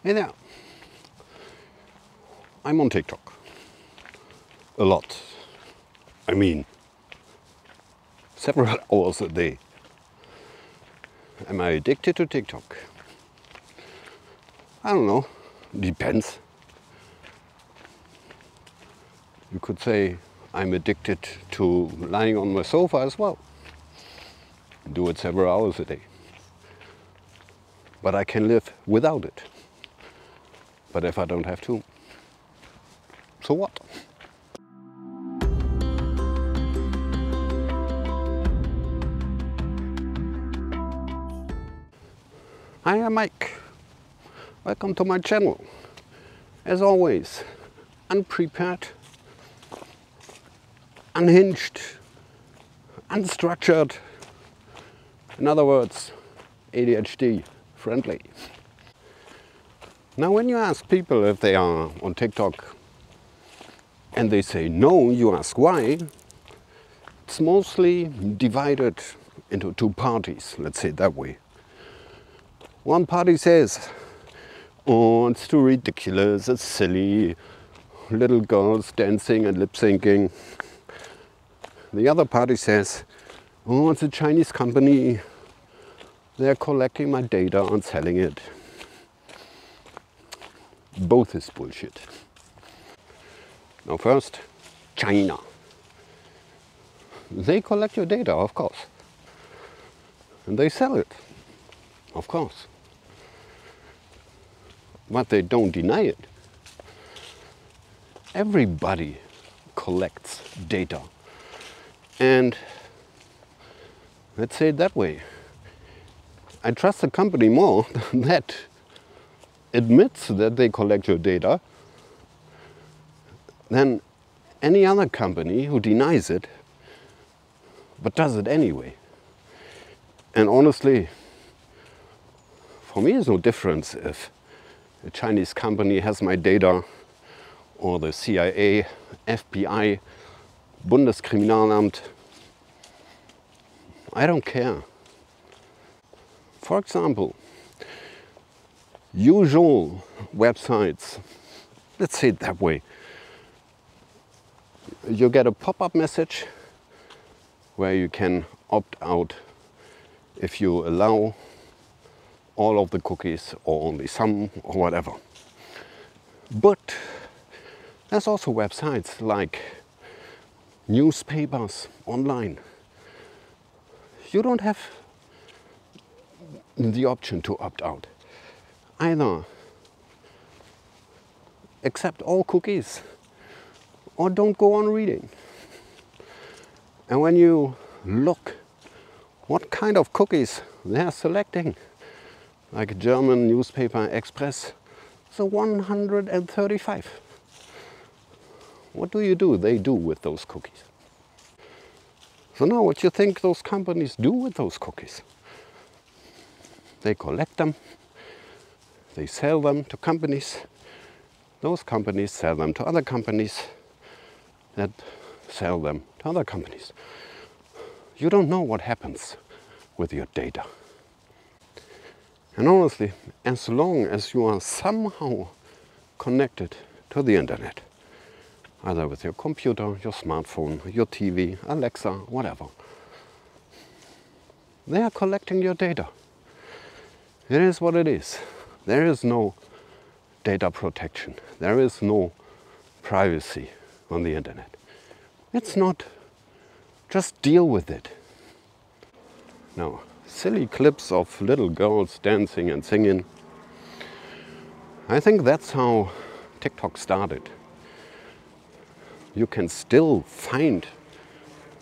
Hey there, I'm on TikTok. A lot. I mean, several hours a day. Am I addicted to TikTok? I don't know. Depends. You could say I'm addicted to lying on my sofa as well. Do it several hours a day. But I can live without it. But if I don't have to, so what? Hi, I'm Mike. Welcome to my channel. As always, unprepared, unhinged, unstructured. In other words, ADHD friendly. Now, when you ask people if they are on TikTok and they say no, you ask why, it's mostly divided into two parties, let's say it that way. One party says, oh, it's too ridiculous, it's silly, little girls dancing and lip syncing. The other party says, oh, it's a Chinese company, they're collecting my data and selling it. Both is bullshit. Now first, China. They collect your data, of course. And they sell it, of course. But they don't deny it. Everybody collects data. And let's say it that way. I trust the company more that admits that they collect your data than any other company who denies it but does it anyway. And honestly, for me, there's no difference if a Chinese company has my data or the CIA, FBI, Bundeskriminalamt. I don't care. For example, usual websites, let's say it that way. You get a pop-up message where you can opt out if you allow all of the cookies or only some or whatever. But there's also websites like newspapers online. You don't have the option to opt out. Either accept all cookies or don't go on reading. And when you look what kind of cookies they are selecting, like a German newspaper Express, so 135. What do? They do with those cookies. So now what you think those companies do with those cookies? They collect them. They sell them to companies. Those companies sell them to other companies that sell them to other companies. You don't know what happens with your data. And honestly, as long as you are somehow connected to the internet, either with your computer, your smartphone, your TV, Alexa, whatever, they are collecting your data. It is what it is. There is no data protection. There is no privacy on the internet. It's not. Just deal with it. Now, silly clips of little girls dancing and singing. I think that's how TikTok started. You can still find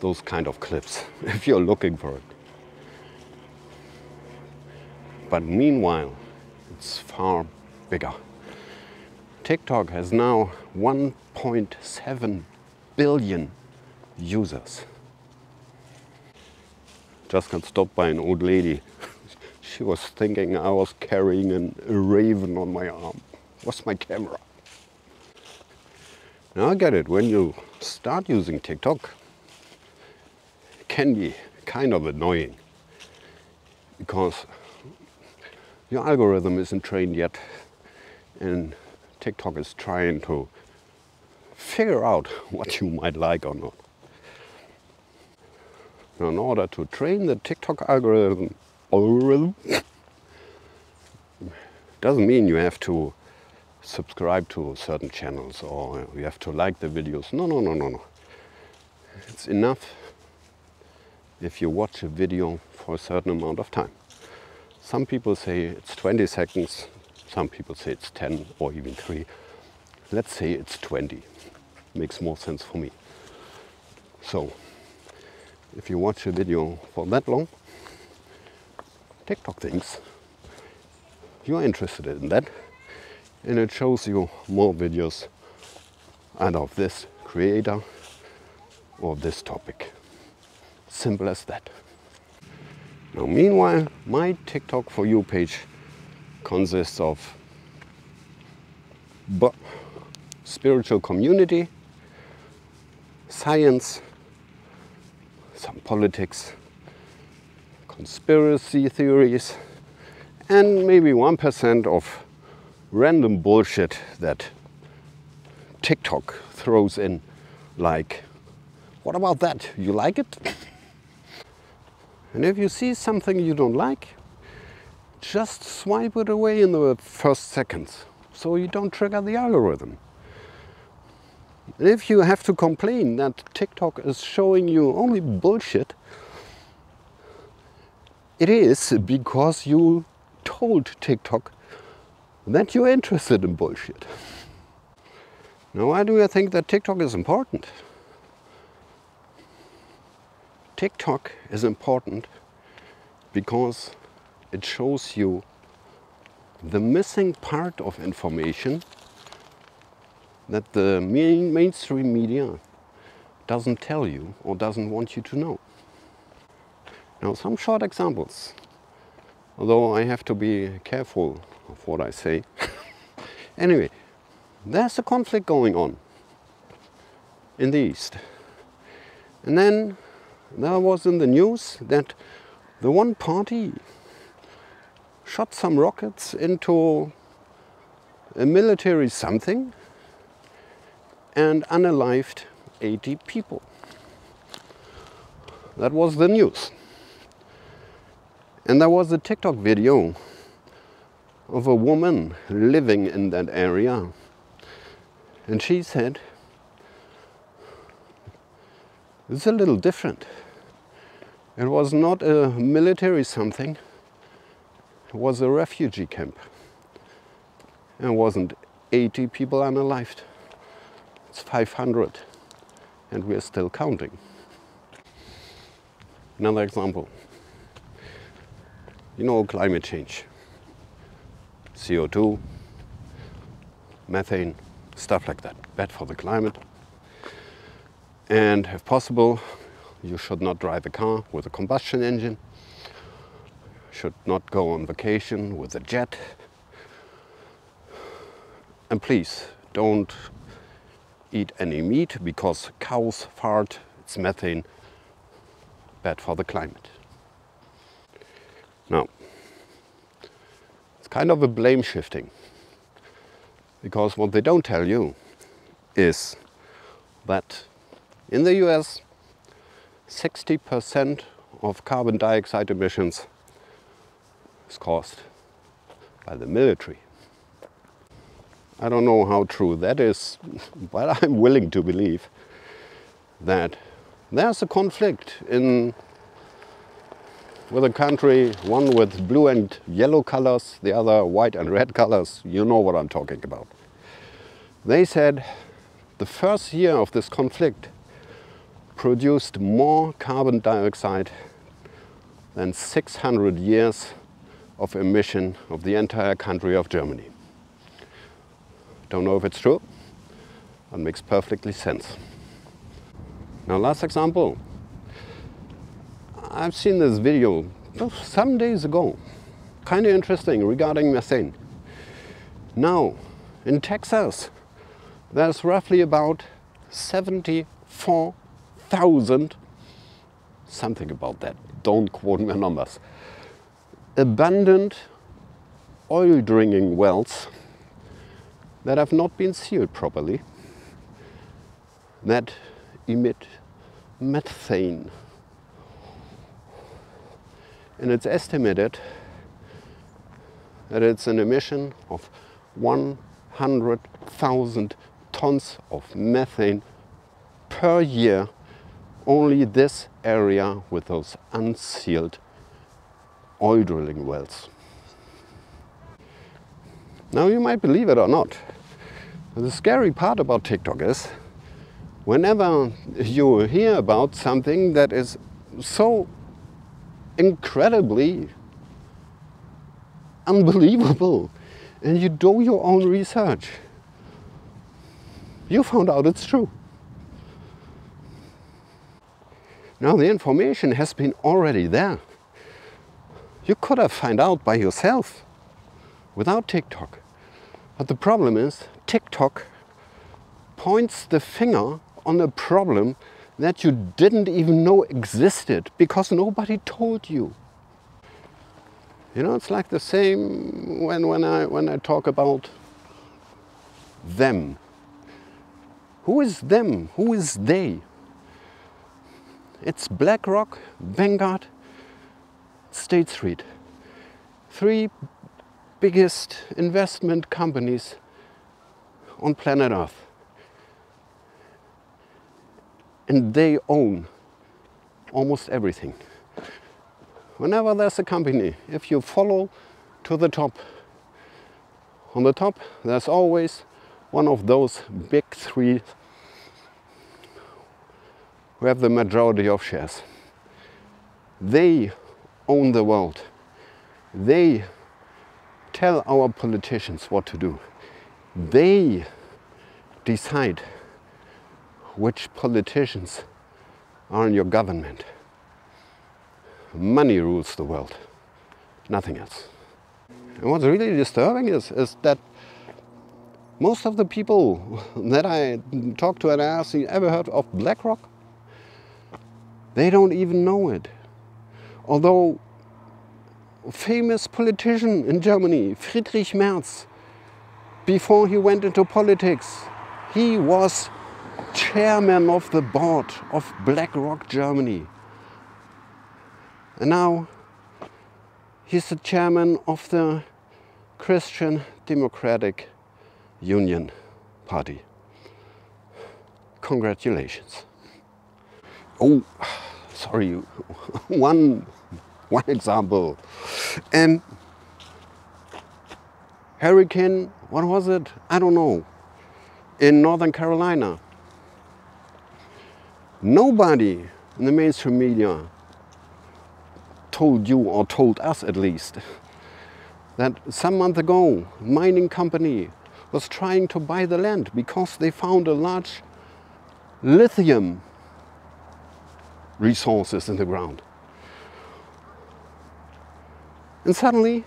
those kind of clips if you're looking for it. But meanwhile, it's far bigger. TikTok has now 1.7 billion users. Just got stopped by an old lady. She was thinking I was carrying a raven on my arm. What's my camera? Now I get it, when you start using TikTok, it can be kind of annoying because your algorithm isn't trained yet. And TikTok is trying to figure out what you might like or not. Now, in order to train the TikTok algorithm doesn't mean you have to subscribe to certain channels or you have to like the videos. No. It's enough if you watch a video for a certain amount of time. Some people say it's 20 seconds, some people say it's 10 or even 3. Let's say it's 20. Makes more sense for me. So, if you watch a video for that long, TikTok thinks you're interested in that, and it shows you more videos either of this creator or this topic. Simple as that. Now, meanwhile, my TikTok For You page consists of spiritual community, science, some politics, conspiracy theories, and maybe 1% of random bullshit that TikTok throws in, like, what about that? You like it? And if you see something you don't like, just swipe it away in the first seconds, so you don't trigger the algorithm. And if you have to complain that TikTok is showing you only bullshit, it is because you told TikTok that you're interested in bullshit. Now, why do you think that TikTok is important? TikTok is important because it shows you the missing part of information that the mainstream media doesn't tell you or doesn't want you to know. Now, some short examples, although I have to be careful of what I say. Anyway, there's a conflict going on in the East. And then there was in the news that the one party shot some rockets into a military something and unalived 80 people. That was the news. And there was a TikTok video of a woman living in that area. And she said, it's a little different. It was not a military something. It was a refugee camp. And it wasn't 80 people unalived. It's 500. And we're still counting. Another example. You know, climate change. CO2, methane, stuff like that. Bad for the climate. And if possible, you should not drive a car with a combustion engine. Should not go on vacation with a jet. And please, don't eat any meat because cows fart, it's methane, bad for the climate. Now, it's kind of a blame shifting, because what they don't tell you is that in the US, 60% of carbon dioxide emissions is caused by the military. I don't know how true that is, but I'm willing to believe that there's a conflict with a country, one with blue and yellow colors, the other white and red colors. You know what I'm talking about. They said the first year of this conflict produced more carbon dioxide than 600 years of emission of the entire country of Germany. Don't know if it's true. That makes perfectly sense. Now, last example. I've seen this video some days ago. Kind of interesting regarding methane. Now, in Texas, there's roughly about 74,000, something about that, don't quote me on numbers, abandoned oil drilling wells that have not been sealed properly that emit methane. And it's estimated that it's an emission of 100,000 tons of methane per year, only this area with those unsealed oil drilling wells. Now you might believe it or not, but the scary part about TikTok is whenever you hear about something that is so incredibly unbelievable and you do your own research, you found out it's true. Now the information has been already there. You could have found out by yourself without TikTok. But the problem is TikTok points the finger on a problem that you didn't even know existed because nobody told you. You know, it's like the same when I talk about them. Who is them? Who is they? It's BlackRock, Vanguard, State Street. 3 biggest investment companies on planet Earth. And they own almost everything. Whenever there's a company, if you follow to the top, on the top there's always one of those big 3 who have the majority of shares. They own the world. They tell our politicians what to do. They decide which politicians are in your government. Money rules the world, nothing else. And what's really disturbing is that most of the people that I talk to and I ask, you ever heard of BlackRock? They don't even know it. Although famous politician in Germany, Friedrich Merz, before he went into politics, he was chairman of the board of BlackRock Germany. And now he's the chairman of the Christian Democratic Union Party. Congratulations. Oh, sorry, one example. Hurricane, what was it? I don't know. In Northern Carolina. Nobody in the mainstream media told you, or told us at least, that some month ago a mining company was trying to buy the land because they found a large lithium resources in the ground. And suddenly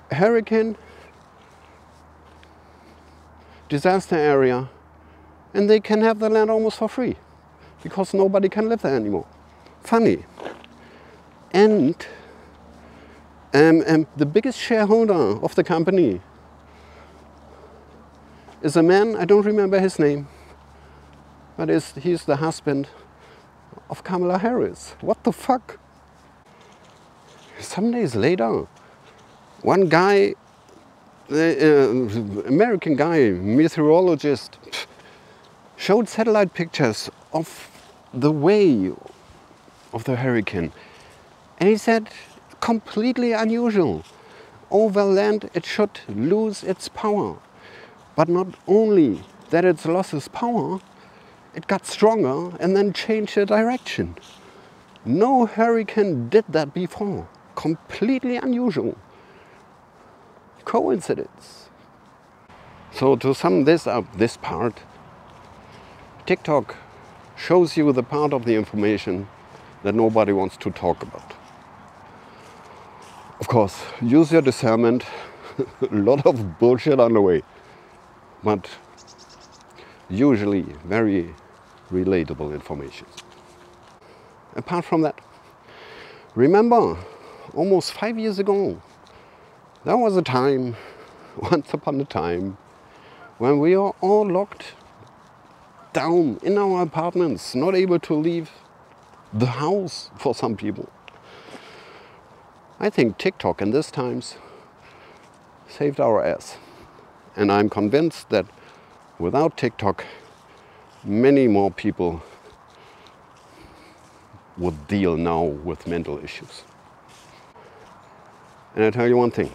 a hurricane, disaster area, and they can have the land almost for free because nobody can live there anymore. Funny. And the biggest shareholder of the company is a man, I don't remember his name, but he's the husband of Kamala Harris. What the fuck? Some days later, one guy, American guy, meteorologist, showed satellite pictures of the way of the hurricane. And he said, completely unusual. Over land it should lose its power. But not only that it lost its power, it got stronger and then changed the direction. No hurricane did that before. Completely unusual. Coincidence. So to sum this up, this part, TikTok shows you the part of the information that nobody wants to talk about. Of course, use your discernment. A lot of bullshit on the way, but usually very relatable information. Apart from that, remember, almost 5 years ago, there was a time, once upon a time, when we are all locked down in our apartments, not able to leave the house for some people. I think TikTok in these times saved our ass. And I'm convinced that without TikTok, many more people would deal now with mental issues. And I tell you one thing.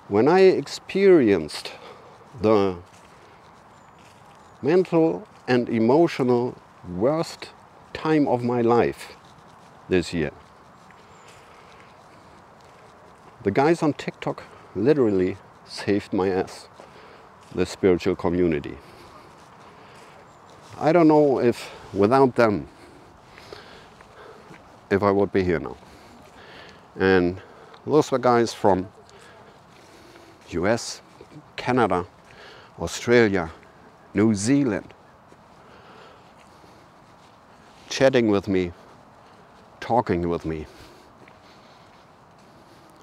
When I experienced the mental and emotional worst time of my life this year, the guys on TikTok literally saved my ass, the spiritual community. I don't know if without them, if I would be here now. And those were guys from US, Canada, Australia, New Zealand, chatting with me, talking with me,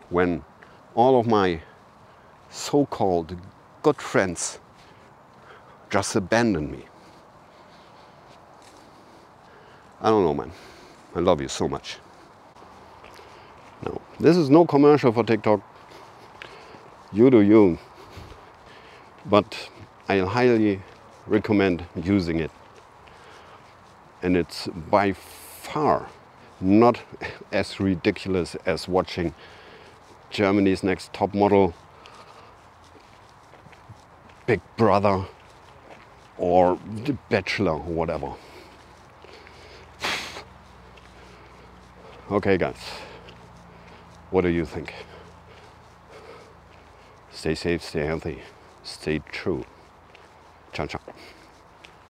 when all of my so-called good friends just abandoned me. I don't know, man. I love you so much. No, this is no commercial for TikTok. You do you. But I highly recommend using it. And it's by far not as ridiculous as watching Germany's Next Top Model, Big Brother, or The Bachelor, or whatever. Okay, guys, what do you think? Stay safe, stay healthy, stay true. Ciao, ciao.